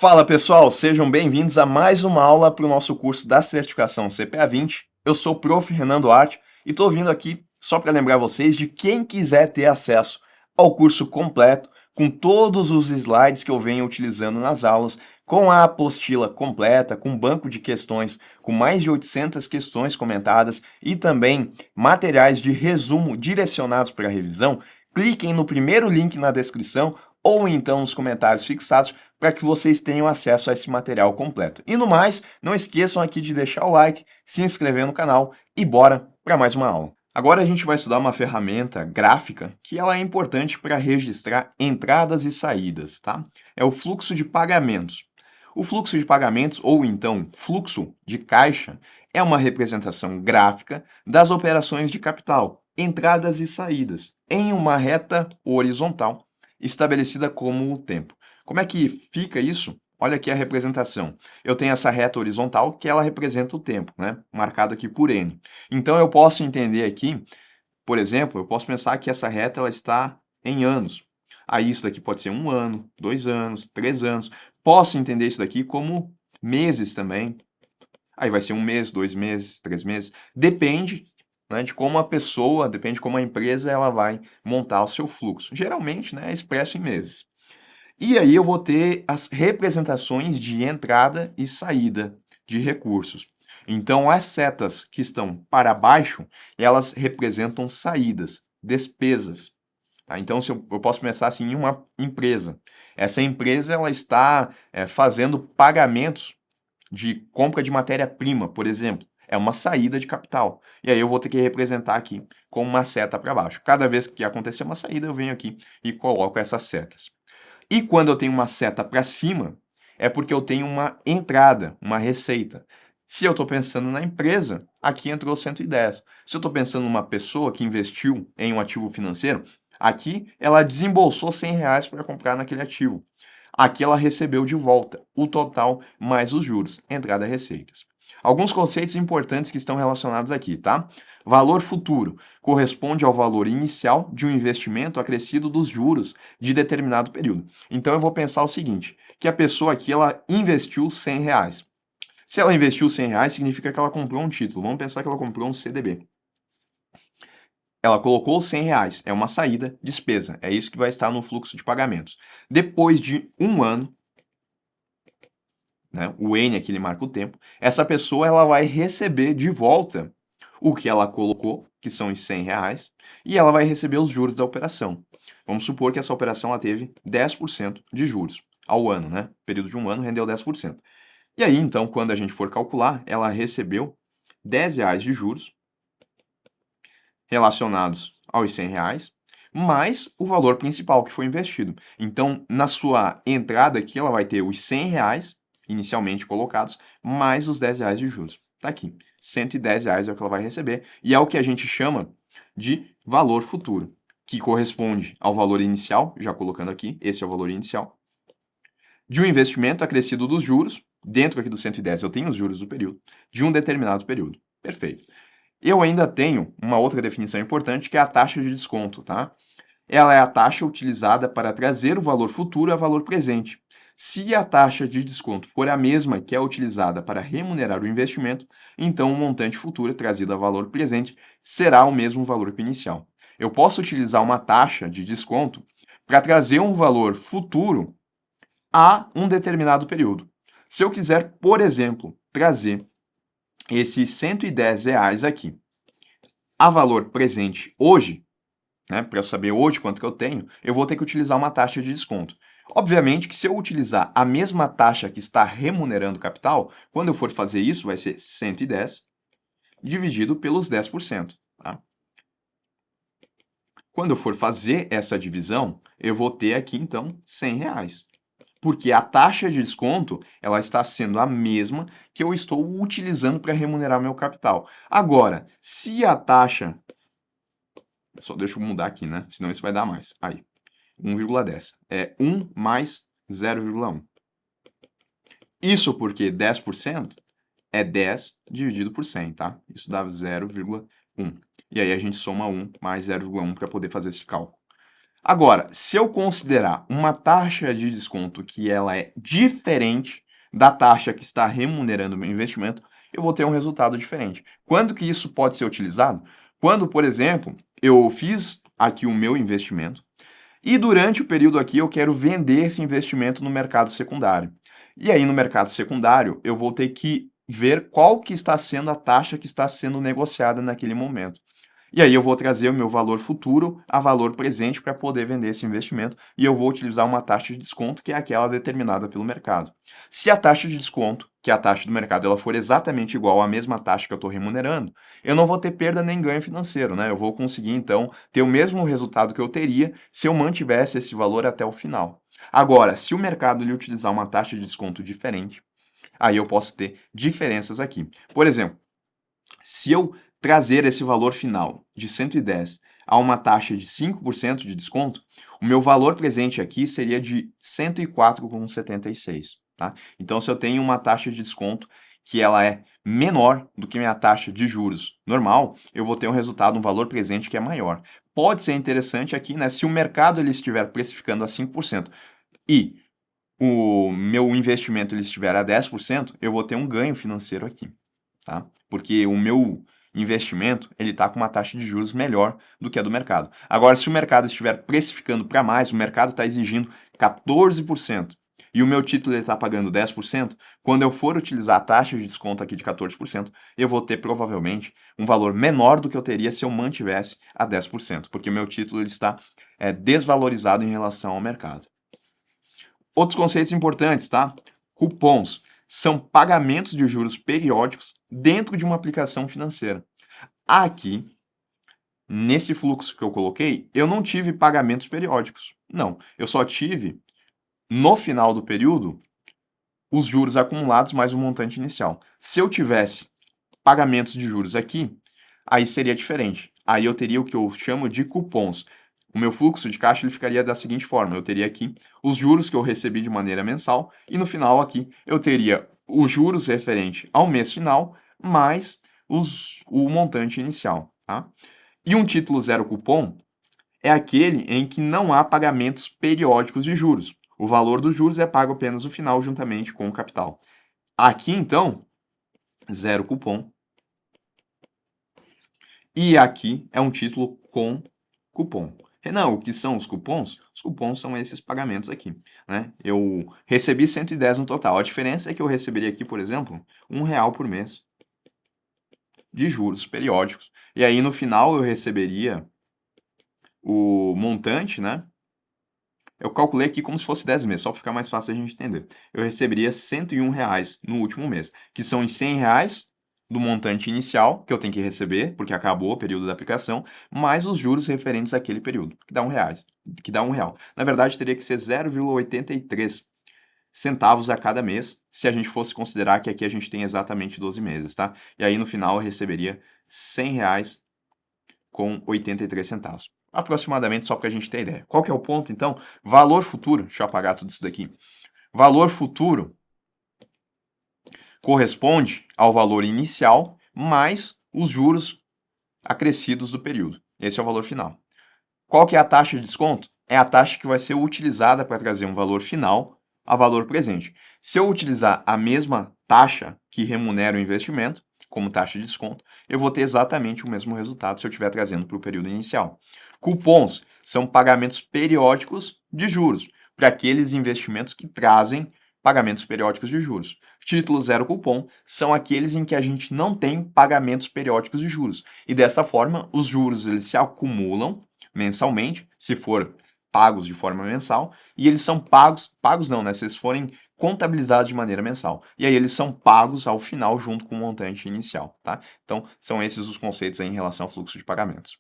Fala pessoal, sejam bem-vindos a mais uma aula para o nosso curso da certificação CPA 20. Eu sou o Prof. Renan Duarte e estou vindo aqui só para lembrar vocês de quem quiser ter acesso ao curso completo, com todos os slides que eu venho utilizando nas aulas, com a apostila completa, com banco de questões, com mais de 800 questões comentadas e também materiais de resumo direcionados para a revisão, cliquem no primeiro link na descrição ou então nos comentários fixados para que vocês tenham acesso a esse material completo. E no mais, não esqueçam aqui de deixar o like, se inscrever no canal e bora para mais uma aula. Agora a gente vai estudar uma ferramenta gráfica que ela é importante para registrar entradas e saídas, tá? É o fluxo de pagamentos. O fluxo de pagamentos, ou então fluxo de caixa, é uma representação gráfica das operações de capital, entradas e saídas, em uma reta horizontal, estabelecida como o tempo. Como é que fica isso? Olha aqui a representação. Eu tenho essa reta horizontal que ela representa o tempo, né? Marcado aqui por N. Então eu posso entender aqui, por exemplo, eu posso pensar que essa reta ela está em anos. Aí isso daqui pode ser 1 ano, 2 anos, 3 anos. Posso entender isso daqui como meses também. Aí vai ser 1 mês, 2 meses, 3 meses. Depende, né, de como a pessoa, depende de como a empresa ela vai montar o seu fluxo. Geralmente, né, é expresso em meses. E aí eu vou ter as representações de entrada e saída de recursos. Então, as setas que estão para baixo, elas representam saídas, despesas. Tá? Então, se eu posso pensar assim em uma empresa. Essa empresa ela está fazendo pagamentos de compra de matéria-prima, por exemplo. É uma saída de capital. E aí eu vou ter que representar aqui com uma seta para baixo. Cada vez que acontecer uma saída, eu venho aqui e coloco essas setas. E quando eu tenho uma seta para cima, é porque eu tenho uma entrada, uma receita. Se eu estou pensando na empresa, aqui entrou 110. Se eu estou pensando numa pessoa que investiu em um ativo financeiro, aqui ela desembolsou R$ 100 para comprar naquele ativo. Aqui ela recebeu de volta o total mais os juros, entrada e receitas. Alguns conceitos importantes que estão relacionados aqui, tá? Valor futuro corresponde ao valor inicial de um investimento acrescido dos juros de determinado período. Então eu vou pensar o seguinte, que a pessoa aqui ela investiu R$ 100. Se ela investiu R$ 100, significa que ela comprou um título. Vamos pensar que ela comprou um CDB. Ela colocou R$ 100, é uma saída, despesa. É isso que vai estar no fluxo de pagamentos. Depois de 1 ano, né, o N aqui ele marca o tempo, essa pessoa ela vai receber de volta o que ela colocou, que são os R$ 100, e ela vai receber os juros da operação. Vamos supor que essa operação ela teve 10% de juros ao ano, né? Período de 1 ano rendeu 10%. E aí, então, quando a gente for calcular, ela recebeu R$ 10 de juros relacionados aos R$ 100, mais o valor principal que foi investido. Então, na sua entrada aqui, ela vai ter os R$ 100 inicialmente colocados, mais os R$ 10 de juros. Tá aqui, R$ 110 é o que ela vai receber, e é o que a gente chama de valor futuro, que corresponde ao valor inicial, já colocando aqui, esse é o valor inicial, de um investimento acrescido dos juros, dentro aqui do 110 eu tenho os juros do período, de um determinado período. Perfeito. Eu ainda tenho uma outra definição importante, que é a taxa de desconto, tá? Ela é a taxa utilizada para trazer o valor futuro a valor presente. Se a taxa de desconto for a mesma que é utilizada para remunerar o investimento, então o montante futuro trazido a valor presente será o mesmo valor que o inicial. Eu posso utilizar uma taxa de desconto para trazer um valor futuro a um determinado período. Se eu quiser, por exemplo, trazer esses R$ 110 aqui a valor presente hoje, né, para eu saber hoje quanto que eu tenho, eu vou ter que utilizar uma taxa de desconto. Obviamente que se eu utilizar a mesma taxa que está remunerando o capital, quando eu for fazer isso, vai ser 110 dividido pelos 10%. Tá? Quando eu for fazer essa divisão, eu vou ter aqui, então, R$ 100. Porque a taxa de desconto ela está sendo a mesma que eu estou utilizando para remunerar meu capital. Agora, se a taxa... Só deixa eu mudar aqui, né? Senão isso vai dar mais. Aí, 1,10. É 1 mais 0,1. Isso porque 10% é 10 dividido por 100, tá? Isso dá 0,1. E aí a gente soma 1 mais 0,1 para poder fazer esse cálculo. Agora, se eu considerar uma taxa de desconto que ela é diferente da taxa que está remunerando o meu investimento, eu vou ter um resultado diferente. Quando que isso pode ser utilizado? Quando, por exemplo, eu fiz aqui o meu investimento e durante o período aqui eu quero vender esse investimento no mercado secundário. E aí no mercado secundário eu vou ter que ver qual que está sendo a taxa que está sendo negociada naquele momento. E aí eu vou trazer o meu valor futuro a valor presente para poder vender esse investimento e eu vou utilizar uma taxa de desconto que é aquela determinada pelo mercado. Se a taxa de desconto, que é a taxa do mercado, ela for exatamente igual à mesma taxa que eu estou remunerando, eu não vou ter perda nem ganho financeiro, né? Eu vou conseguir então ter o mesmo resultado que eu teria se eu mantivesse esse valor até o final. Agora, se o mercado lhe utilizar uma taxa de desconto diferente, aí eu posso ter diferenças aqui. Por exemplo, se eu trazer esse valor final de 110 a uma taxa de 5% de desconto, o meu valor presente aqui seria de 104,76, tá? Então, se eu tenho uma taxa de desconto que ela é menor do que minha taxa de juros normal, eu vou ter um resultado, um valor presente que é maior. Pode ser interessante aqui, né, se o mercado ele estiver precificando a 5% e o meu investimento ele estiver a 10%, eu vou ter um ganho financeiro aqui, tá? Porque o meu investimento ele está com uma taxa de juros melhor do que a do mercado. Agora, se o mercado estiver precificando para mais, o mercado está exigindo 14% e o meu título está pagando 10%, quando eu for utilizar a taxa de desconto aqui de 14%, eu vou ter provavelmente um valor menor do que eu teria se eu mantivesse a 10%, porque o meu título ele está desvalorizado em relação ao mercado. Outros conceitos importantes, tá? Cupons são pagamentos de juros periódicos dentro de uma aplicação financeira. Aqui, nesse fluxo que eu coloquei, eu não tive pagamentos periódicos. Não, eu só tive, no final do período, os juros acumulados mais o montante inicial. Se eu tivesse pagamentos de juros aqui, aí seria diferente. Aí eu teria o que eu chamo de cupons. O meu fluxo de caixa ele ficaria da seguinte forma: eu teria aqui os juros que eu recebi de maneira mensal e no final aqui eu teria os juros referente ao mês final mais o montante inicial, tá? E um título zero cupom é aquele em que não há pagamentos periódicos de juros. O valor dos juros é pago apenas no final juntamente com o capital. Aqui então, zero cupom. E aqui é um título com cupom. Renan, o que são os cupons? Os cupons são esses pagamentos aqui, né? Eu recebi 110 no total. A diferença é que eu receberia aqui, por exemplo, R$ 1 por mês de juros periódicos. E aí, no final, eu receberia o montante, né? Eu calculei aqui como se fosse 10 meses, só para ficar mais fácil a gente entender. Eu receberia R$ 101 no último mês, que são os R$ 100 do montante inicial que eu tenho que receber, porque acabou o período da aplicação, mais os juros referentes àquele período, que dá R$ 1. Na verdade, teria que ser 0,83 centavos a cada mês, se a gente fosse considerar que aqui a gente tem exatamente 12 meses, tá? E aí no final eu receberia R$ 100 com 83 centavos. Aproximadamente, só para a gente ter ideia. Qual que é o ponto, então? Valor futuro, deixa eu apagar tudo isso daqui. Valor futuro corresponde ao valor inicial mais os juros acrescidos do período. Esse é o valor final. Qual que é a taxa de desconto? É a taxa que vai ser utilizada para trazer um valor final a valor presente. Se eu utilizar a mesma taxa que remunera o investimento, como taxa de desconto, eu vou ter exatamente o mesmo resultado se eu estiver trazendo para o período inicial. Cupons são pagamentos periódicos de juros para aqueles investimentos que trazem pagamentos periódicos de juros. Títulos zero cupom são aqueles em que a gente não tem pagamentos periódicos de juros. E dessa forma, os juros eles se acumulam mensalmente, se for pagos de forma mensal, e eles são pagos não, né? Se eles forem contabilizados de maneira mensal. E aí eles são pagos ao final junto com o montante inicial, tá? Então, são esses os conceitos aí em relação ao fluxo de pagamentos.